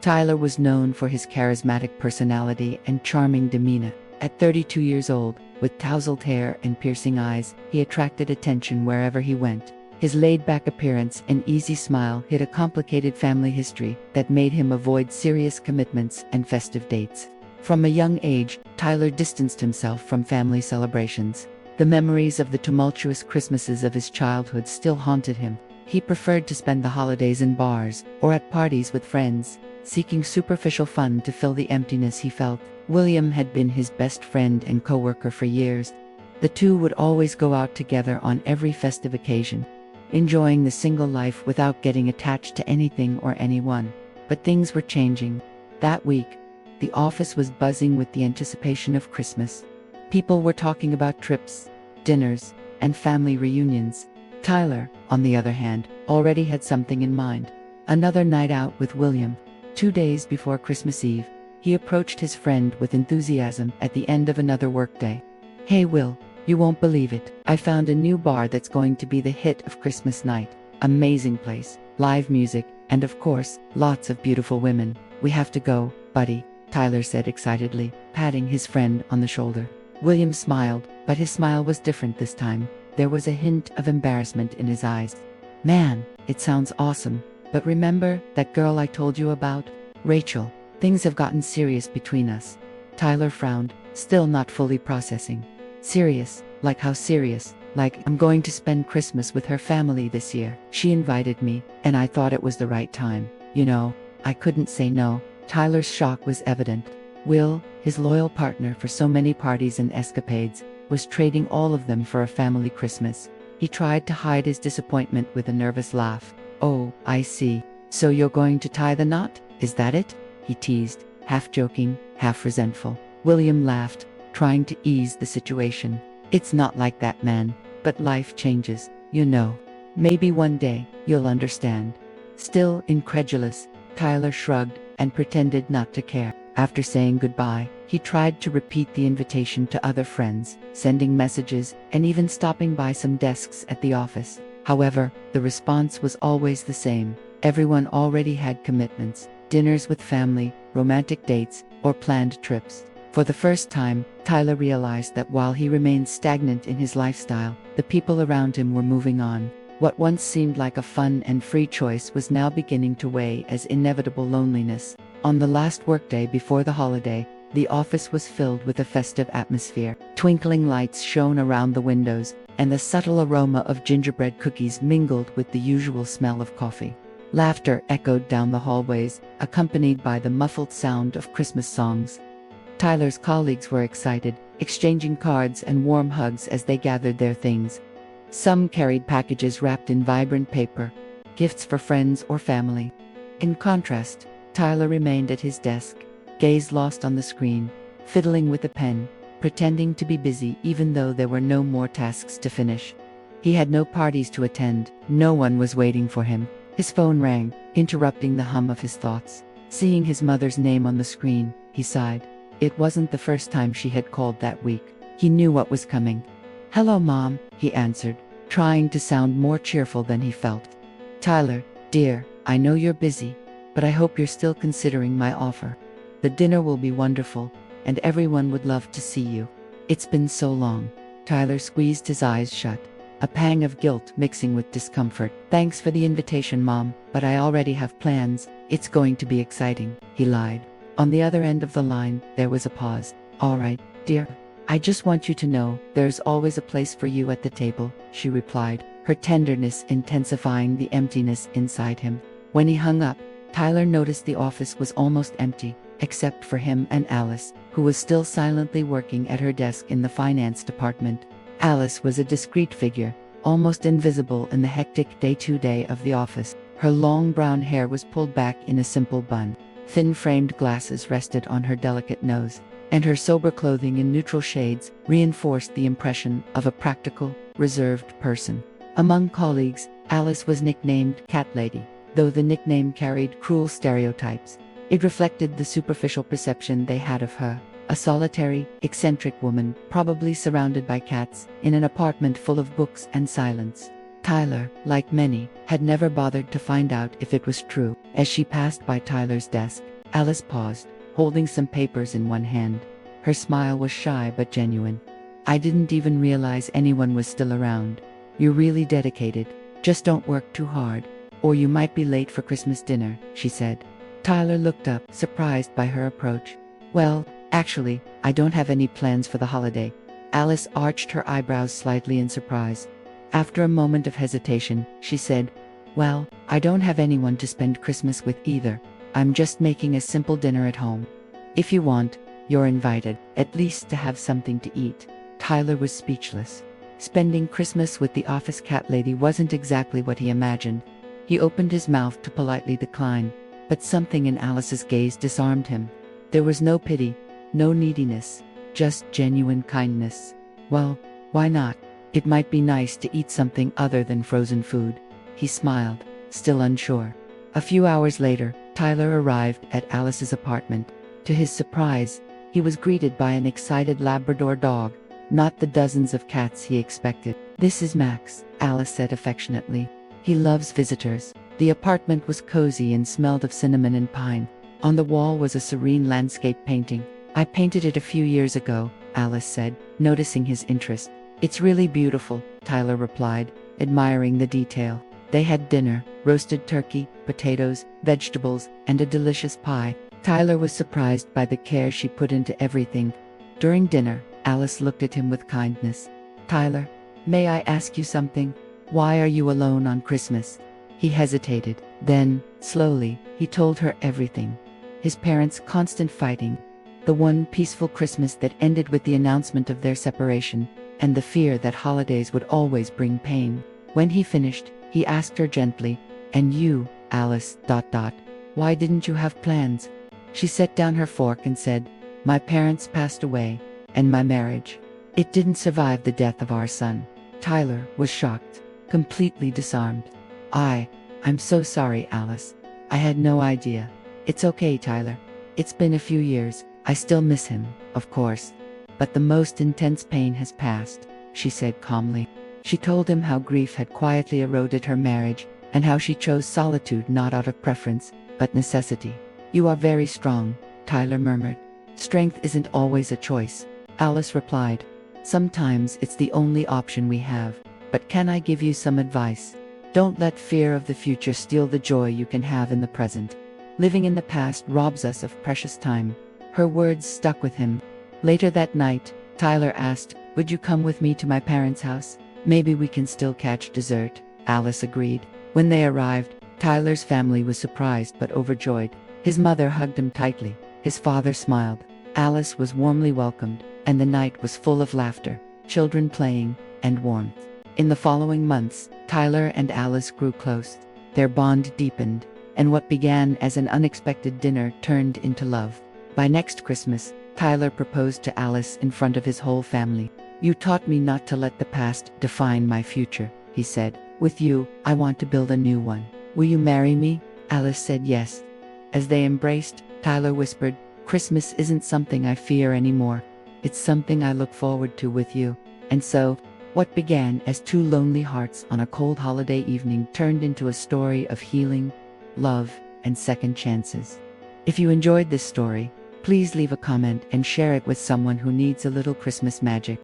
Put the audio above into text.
Tyler was known for his charismatic personality and charming demeanor. At 32 years old, with tousled hair and piercing eyes, he attracted attention wherever he went. His laid-back appearance and easy smile hid a complicated family history that made him avoid serious commitments and festive dates. From a young age, Tyler distanced himself from family celebrations. The memories of the tumultuous Christmases of his childhood still haunted him. He preferred to spend the holidays in bars or at parties with friends, seeking superficial fun to fill the emptiness he felt. William had been his best friend and co-worker for years. The two would always go out together on every festive occasion, enjoying the single life without getting attached to anything or anyone. But things were changing. That week, the office was buzzing with the anticipation of Christmas. People were talking about trips, dinners, and family reunions. Tyler, on the other hand, already had something in mind. Another night out with William. 2 days before Christmas Eve, he approached his friend with enthusiasm at the end of another workday. "Hey Will, you won't believe it. I found a new bar that's going to be the hit of Christmas night. Amazing place, live music, and of course, lots of beautiful women. We have to go, buddy," Tyler said excitedly, patting his friend on the shoulder. William smiled, but his smile was different this time. There was a hint of embarrassment in his eyes. "Man, it sounds awesome. But remember that girl I told you about? Rachel. Things have gotten serious between us." Tyler frowned, still not fully processing. "Serious? Like how serious?" "Like, I'm going to spend Christmas with her family this year. She invited me, and I thought it was the right time. You know, I couldn't say no." Tyler's shock was evident. Will, his loyal partner for so many parties and escapades, was trading all of them for a family Christmas. He tried to hide his disappointment with a nervous laugh. "Oh, I see. So you're going to tie the knot? Is that it?" he teased, half joking, half resentful. William laughed, trying to ease the situation. "It's not like that, man. But life changes, you know. Maybe one day, you'll understand." Still incredulous, Tyler shrugged and pretended not to care. After saying goodbye, he tried to repeat the invitation to other friends, sending messages, and even stopping by some desks at the office. However, the response was always the same. Everyone already had commitments, dinners with family, romantic dates, or planned trips. For the first time, Tyler realized that while he remained stagnant in his lifestyle, the people around him were moving on. What once seemed like a fun and free choice was now beginning to weigh as inevitable loneliness. On the last workday before the holiday, the office was filled with a festive atmosphere. Twinkling lights shone around the windows, and the subtle aroma of gingerbread cookies mingled with the usual smell of coffee. Laughter echoed down the hallways, accompanied by the muffled sound of Christmas songs. Tyler's colleagues were excited, exchanging cards and warm hugs as they gathered their things. Some carried packages wrapped in vibrant paper, gifts for friends or family. In contrast, Tyler remained at his desk, gaze lost on the screen, fiddling with a pen, pretending to be busy even though there were no more tasks to finish. He had no parties to attend, no one was waiting for him. His phone rang, interrupting the hum of his thoughts. Seeing his mother's name on the screen, he sighed. It wasn't the first time she had called that week. He knew what was coming. "Hello, Mom," he answered, trying to sound more cheerful than he felt. "Tyler, dear, I know you're busy, but I hope you're still considering my offer. The dinner will be wonderful, and everyone would love to see you. It's been so long." Tyler squeezed his eyes shut, a pang of guilt mixing with discomfort. "Thanks for the invitation, Mom, but I already have plans. It's going to be exciting," he lied. On the other end of the line, there was a pause. "All right, dear. I just want you to know there's always a place for you at the table," she replied, her tenderness intensifying the emptiness inside him. When he hung up, Tyler noticed the office was almost empty, except for him and Alice, who was still silently working at her desk in the finance department. Alice was a discreet figure, almost invisible in the hectic day-to-day of the office. Her long brown hair was pulled back in a simple bun. Thin-framed glasses rested on her delicate nose, and her sober clothing in neutral shades reinforced the impression of a practical, reserved person. Among colleagues, Alice was nicknamed Cat Lady, though the nickname carried cruel stereotypes. It reflected the superficial perception they had of her, a solitary, eccentric woman, probably surrounded by cats, in an apartment full of books and silence. Tyler, like many, had never bothered to find out if it was true. As she passed by Tyler's desk, Alice paused, holding some papers in one hand. Her smile was shy but genuine. I didn't even realize anyone was still around. You're really dedicated. Just don't work too hard, or you might be late for Christmas dinner, she said. Tyler looked up, surprised by her approach. Well, actually, I don't have any plans for the holiday. Alice arched her eyebrows slightly in surprise. After a moment of hesitation, she said, well, I don't have anyone to spend Christmas with either. I'm just making a simple dinner at home. If you want, you're invited, at least to have something to eat. Tyler was speechless. Spending Christmas with the office cat lady wasn't exactly what he imagined. He opened his mouth to politely decline, but something in Alice's gaze disarmed him. There was no pity, no neediness, just genuine kindness. Well, why not? It might be nice to eat something other than frozen food. He smiled, still unsure. A few hours later, Tyler arrived at Alice's apartment. To his surprise, he was greeted by an excited Labrador dog, not the dozens of cats he expected. This is Max, Alice said affectionately. He loves visitors. The apartment was cozy and smelled of cinnamon and pine. On the wall was a serene landscape painting. I painted it a few years ago, Alice said, noticing his interest. It's really beautiful, Tyler replied, admiring the detail. They had dinner, roasted turkey, potatoes, vegetables, and a delicious pie. Tyler was surprised by the care she put into everything. During dinner, Alice looked at him with kindness. Tyler, may I ask you something? Why are you alone on Christmas? He hesitated. Then, slowly, he told her everything. His parents' constant fighting, the one peaceful Christmas that ended with the announcement of their separation, and the fear that holidays would always bring pain. When he finished, he asked her gently, and you, Alice, why didn't you have plans? She set down her fork and said, my parents passed away, and my marriage. It didn't survive the death of our son. Tyler was shocked, completely disarmed. I'm so sorry, Alice. I had no idea. It's okay, Tyler. It's been a few years. I still miss him, of course. But the most intense pain has passed, she said calmly. She told him how grief had quietly eroded her marriage, and how she chose solitude not out of preference, but necessity. You are very strong, Tyler murmured. Strength isn't always a choice, Alice replied. Sometimes it's the only option we have. But can I give you some advice? Don't let fear of the future steal the joy you can have in the present. Living in the past robs us of precious time. Her words stuck with him. Later that night, Tyler asked, would you come with me to my parents' house? Maybe we can still catch dessert. Alice agreed. When they arrived, Tyler's family was surprised but overjoyed. His mother hugged him tightly. His father smiled. Alice was warmly welcomed, and the night was full of laughter, children playing, and warmth. In the following months, Tyler and Alice grew close. Their bond deepened, and what began as an unexpected dinner turned into love. By next Christmas, Tyler proposed to Alice in front of his whole family. You taught me not to let the past define my future, he said. With you, I want to build a new one. Will you marry me? Alice said yes. As they embraced, Tyler whispered, Christmas isn't something I fear anymore. It's something I look forward to with you. And so, what began as two lonely hearts on a cold holiday evening turned into a story of healing, love, and second chances. If you enjoyed this story, please leave a comment and share it with someone who needs a little Christmas magic.